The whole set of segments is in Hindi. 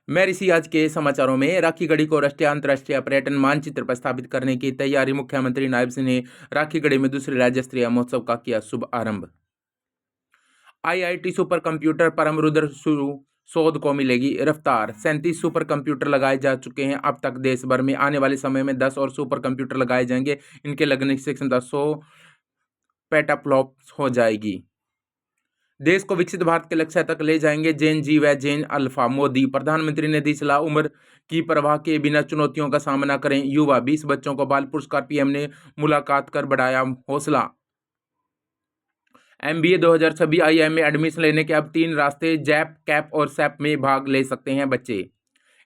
मैं ऋषि। आज के समाचारों में राखी गढ़ी को राष्ट्रीय अंतर्राष्ट्रीय पर्यटन मानचित्र पर स्थापित करने की तैयारी। मुख्यमंत्री नायब सिंह ने राखी गढ़ी में दूसरे राज्य स्तरीय महोत्सव का किया शुभ आरंभ। आईआईटी सुपर कंप्यूटर परम रुद्र शोध को मिलेगी रफ्तार। 37 सुपर कंप्यूटर लगाए जा चुके हैं अब तक देश भर में। आने वाले समय में 10 और सुपर कंप्यूटर लगाए जाएंगे। इनके लगने से क्षमता 100 पेटाफ्लॉप हो जाएगी। देश को विकसित भारत के लक्ष्य तक ले जाएंगे जेन जी व जेन अल्फा। मोदी। प्रधानमंत्री ने दी सलाह, उम्र की परवाह के बिना चुनौतियों का सामना करें युवा। 20 बच्चों को बाल पुरस्कार। पीएम ने मुलाकात कर बढ़ाया हौसला। MBA 2026 IIM में एडमिशन लेने के अब 3 रास्ते। जैप, कैप और सैप में भाग ले सकते हैं बच्चे।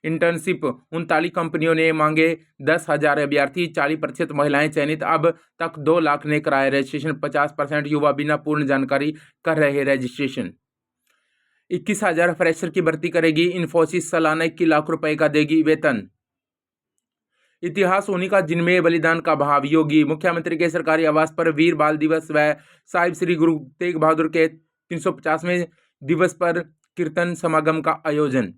इंटर्नशिप। 39 कंपनियों ने मांगे 10,000 अभ्यर्थी। 40% महिलाएं चयनित। अब तक 2 लाख ने कराया रजिस्ट्रेशन। 50% युवा बिना पूर्ण जानकारी कर रहे रजिस्ट्रेशन। 21,000 फ्रेशर की भर्ती करेगी इन्फोसिस। सालाना 21 लाख रुपए का देगी वेतन। इतिहास उन्हीं का जिनमें बलिदान का भाव। योगी। मुख्यमंत्री के सरकारी आवास पर वीर बाल दिवस व साहिब श्री गुरु तेग बहादुर के 350वें दिवस पर कीर्तन समागम का आयोजन।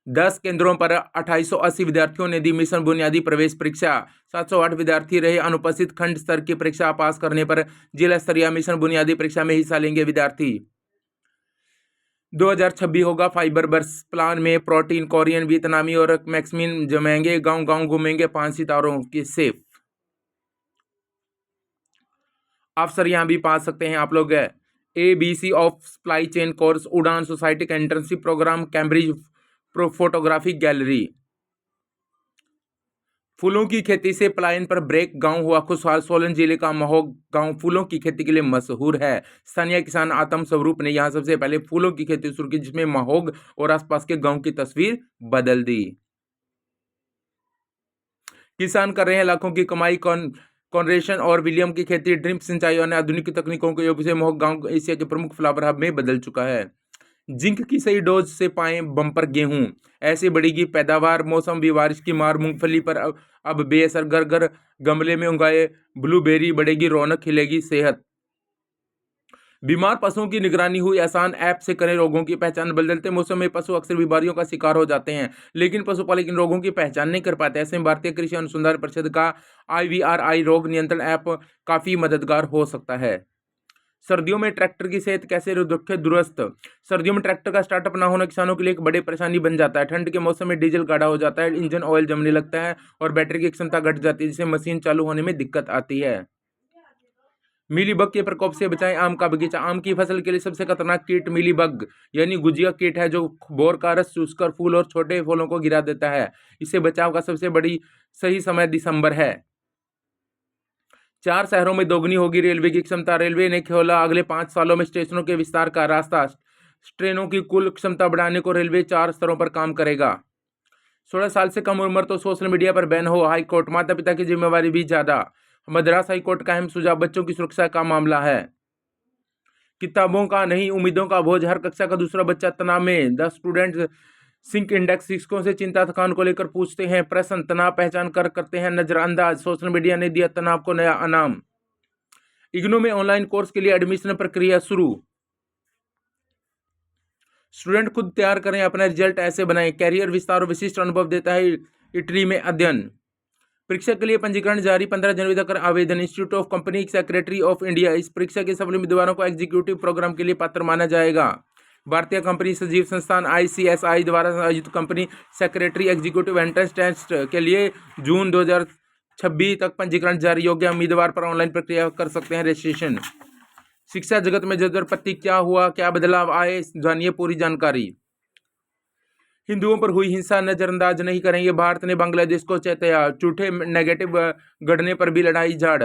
10 केंद्रों पर 2880 विद्यार्थियों ने दी मिशन बुनियादी प्रवेश परीक्षा। 708 विद्यार्थी रहे अनुपस्थित। खंड स्तर की परीक्षा पास करने पर जिला स्तरीय मिशन बुनियादी परीक्षा में हिस्सा लेंगे विद्यार्थी। 2026 होगा फाइबर बर्स प्लान में प्रोटीन। कोरियन, वियतनामी और मैक्सिमिन जमेंगे। गांव गांव घूमेंगे 5 सितारों के सेफ। अफसर यहां भी पा सकते हैं आप लोग। ABC of supply chain course, Udaan society का internship programme, Cambridge photography gallery. फूलों की खेती से पलायन पर ब्रेक। गांव हुआ खुशहाल। सोलन जिले का महोग गांव फूलों की खेती के लिए मशहूर है। स्थानीय किसान आत्म स्वरूप ने यहां सबसे पहले फूलों की खेती शुरू की, जिसमें महोग और आसपास के गांव की तस्वीर बदल दी। किसान कर रहे हैं लाखों की कमाई। कॉर्नरेशन और विलियम की खेती, ड्रिप सिंचाई और आधुनिक तकनीकों के उपयोग से महोग गांव एशिया के प्रमुख फ्लावर हब में बदल चुका है। जिंक की सही डोज से पाएं बम्पर गेहूं, ऐसे बढ़ेगी पैदावार। मौसम भी बारिश की मार। मूंगफली पर अब बेअसर। घर घर गमले में उगाए ब्लूबेरी, बढ़ेगी रौनक, खिलेगी सेहत। बीमार पशुओं की निगरानी हुई आसान। ऐप से करें रोगों की पहचान। बदलते मौसम में पशु अक्सर बीमारियों का शिकार हो जाते हैं, लेकिन पशुपालक इन रोगों की पहचान नहीं कर पाते। ऐसे में भारतीय कृषि अनुसंधान परिषद का IVRI रोग नियंत्रण ऐप काफी मददगार हो सकता है। सर्दियों में ट्रैक्टर की सेहत कैसे रखे दुरुस्त। सर्दियों में ट्रैक्टर का स्टार्टअप ना होना किसानों के लिए एक बड़ी परेशानी बन जाता है। ठंड के मौसम में डीजल गाढ़ा हो जाता है, इंजन ऑयल जमने लगता है और बैटरी की क्षमता घट जाती है, जिससे मशीन चालू होने में दिक्कत आती है। मीलीबग के प्रकोप से बचाएं आम का बगीचा। आम की फसल के लिए सबसे खतरनाक कीट मीलीबग यानी गुजिया कीट है, जो बोर का रस चूसकर फूल और छोटे फलों को गिरा देता है। इससे बचाव का सबसे बड़ी सही समय दिसंबर है। 4 शहरों में दोगुनी होगी रेलवे की क्षमता। रेलवे ने खोला अगले 5 सालों में स्टेशनों के विस्तार का रास्ता। ट्रेनों की कुल क्षमता बढ़ाने को रेलवे 4 स्तरों पर काम करेगा। 16 साल से कम उम्र तो सोशल मीडिया पर बैन हो। हाईकोर्ट। माता पिता की जिम्मेवारी भी ज्यादा। मद्रास हाईकोर्ट का अहम सुझाव बच्चों की सुरक्षा का मामला है। किताबों का नहीं उम्मीदों का बोझ। हर कक्षा का दूसरा बच्चा तनाव में। 10 स्टूडेंट सिंक इंडेक्स। शिक्षकों से चिंता थकान को लेकर पूछते हैं प्रश्न। तनाव पहचान कर करते हैं नजरअंदाज। सोशल मीडिया ने दिया तनाव को नया इनाम। इग्नू में ऑनलाइन कोर्स के लिए एडमिशन प्रक्रिया शुरू। स्टूडेंट खुद तैयार करें अपना रिजल्ट, ऐसे बनाएं। कैरियर विस्तार और विशिष्ट अनुभव देता है इटली में अध्ययन। परीक्षा के लिए पंजीकरण जारी। 15 जनवरी तक आवेदन। Institute of company secretary of India. इस परीक्षा के सफल उम्मीदवारों को एग्जीक्यूटिव प्रोग्राम के लिए पात्र माना जाएगा। भारतीय कंपनी सजीव संस्थान ICSI द्वारा आयोजित company secretary executive entrance test के लिए जून 2026 तक पंजीकरण जारी। योग्य उम्मीदवार पर ऑनलाइन प्रक्रिया कर सकते हैं रजिस्ट्रेशन। शिक्षा जगत में जदरपत्ती क्या हुआ, क्या बदलाव आए, जानिए पूरी जानकारी। हिंदुओं पर हुई हिंसा नजरअंदाज नहीं करेंगे। भारत ने बांग्लादेश को चेताया। झूठे नेगेटिव गढ़ने पर भी लड़ाई झाड़।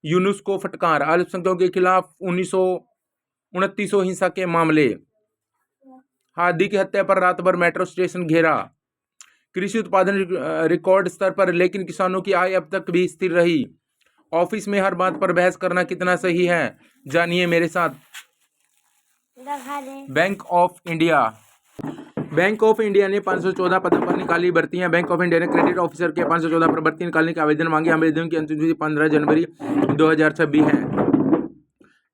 यूनुस को फटकार। अल्पसंख्यकों के खिलाफ 1929 हिंसा के मामले। हादी की हत्या पर रात भर मेट्रो स्टेशन घेरा। कृषि उत्पादन रिकॉर्ड स्तर पर, लेकिन किसानों की आय अब तक भी स्थिर रही। ऑफिस में हर बात पर बहस करना कितना सही है, जानिए मेरे साथ। Bank of India. Bank of India ने 514 पदों पर निकाली भर्तियां। बैंक ऑफ इंडिया ने क्रेडिट ऑफिसर के 514 पर भर्ती निकालने के आवेदन मांगे। आवेदन की अंतिम तिथि 15 जनवरी 2026 है।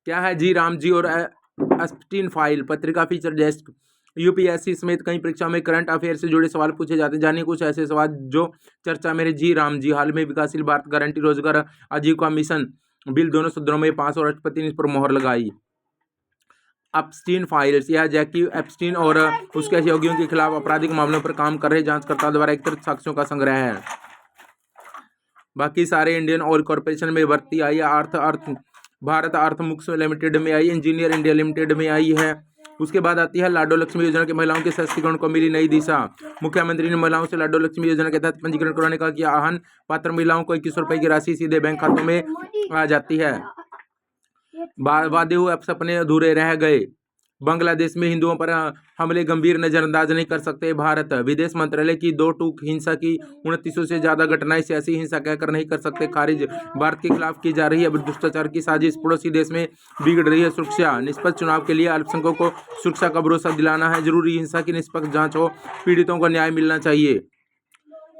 क्या है जी राम जी और अस्पटीन फाइल। पत्रिका फीचर डेस्क। यूपीएससी समेत कई परीक्षाओं में करंट अफेयर से जुड़े सवाल पूछे जाते हैं। जानिए कुछ ऐसे सवाल जो चर्चा में जी राम जी। हाल में विकासशील भारत गारंटी रोजगार आजीविका मिशन बिल दोनों सदनों में पास और राष्ट्रपति ने इस पर मोहर लगाई। अपस्टीन फाइल्स, यह जैकी एप्स्टीन और उसके सहयोगियों के खिलाफ आपराधिक मामलों पर काम कर रहे जांचकर्ता द्वारा एकत्रित साक्ष्यों का संग्रह है। बाकी सारे इंडियन ऑयल कॉर्पोरेशन में भर्ती आई है। भारत अर्थ मुक्स लिमिटेड में आई, इंजीनियर इंडिया लिमिटेड में आई है। उसके बाद आती है लाडो लक्ष्मी योजना के महिलाओं के सशक्तिकरण को मिली नई दिशा। मुख्यमंत्री ने महिलाओं से लाडो लक्ष्मी योजना के तहत पंजीकरण करवाने का किया आह्वान। पात्र महिलाओं को 2100 रुपए की राशि सीधे बैंक खातों में आ जाती है। वादे हुए अब सपने अधूरे रह गए। बांग्लादेश में हिंदुओं पर हमले गंभीर नजरअंदाज नहीं कर सकते भारत। विदेश मंत्रालय की 2 टूक हिंसा की 2900 से ज्यादा घटनाएं सियासी हिंसा कहकर नहीं कर सकते खारिज। भारत के खिलाफ की जा रही है भ्रष्टाचार की साजिश। पड़ोसी देश में बिगड़ रही है सुरक्षा। निष्पक्ष चुनाव के लिए अल्पसंख्यकों को सुरक्षा का भरोसा दिलाना है जरूरी। हिंसा की निष्पक्ष जांच हो, पीड़ितों को न्याय मिलना चाहिए।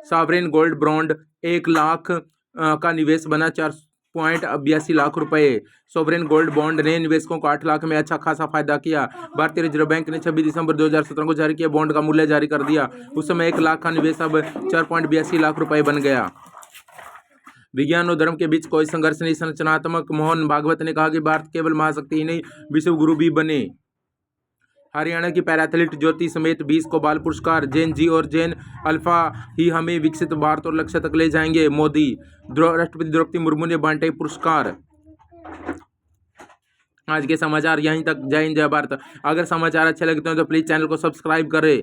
सॉवरेन गोल्ड बॉन्ड 1 लाख का निवेश बना 4.82 लाख रुपए। सॉवरेन गोल्ड बॉन्ड ने निवेशकों को 8 लाख में अच्छा खासा फायदा किया। भारतीय रिजर्व बैंक ने 26 दिसंबर 2017 को जारी किया बॉन्ड का मूल्य जारी कर दिया। उस समय 1 लाख का निवेश अब 4.82 लाख रुपए बन गया। विज्ञान और धर्म के बीच कोई संघर्ष नहीं, संरचनात्मक। मोहन भागवत ने कहा कि भारत केवल महाशक्ति ही नहीं विश्व गुरु भी बने। हरियाणा की पैराथलीट ज्योति समेत 20 को बाल पुरस्कार। जैन जी और जैन अल्फा ही हमें विकसित भारत और लक्ष्य तक ले जाएंगे, मोदी। राष्ट्रपति द्रौपदी मुर्मू ने बांटे पुरस्कार। आज के समाचार यहीं तक। जय हिंद, जय भारत। अगर समाचार अच्छे लगते हैं तो प्लीज चैनल को सब्सक्राइब करें।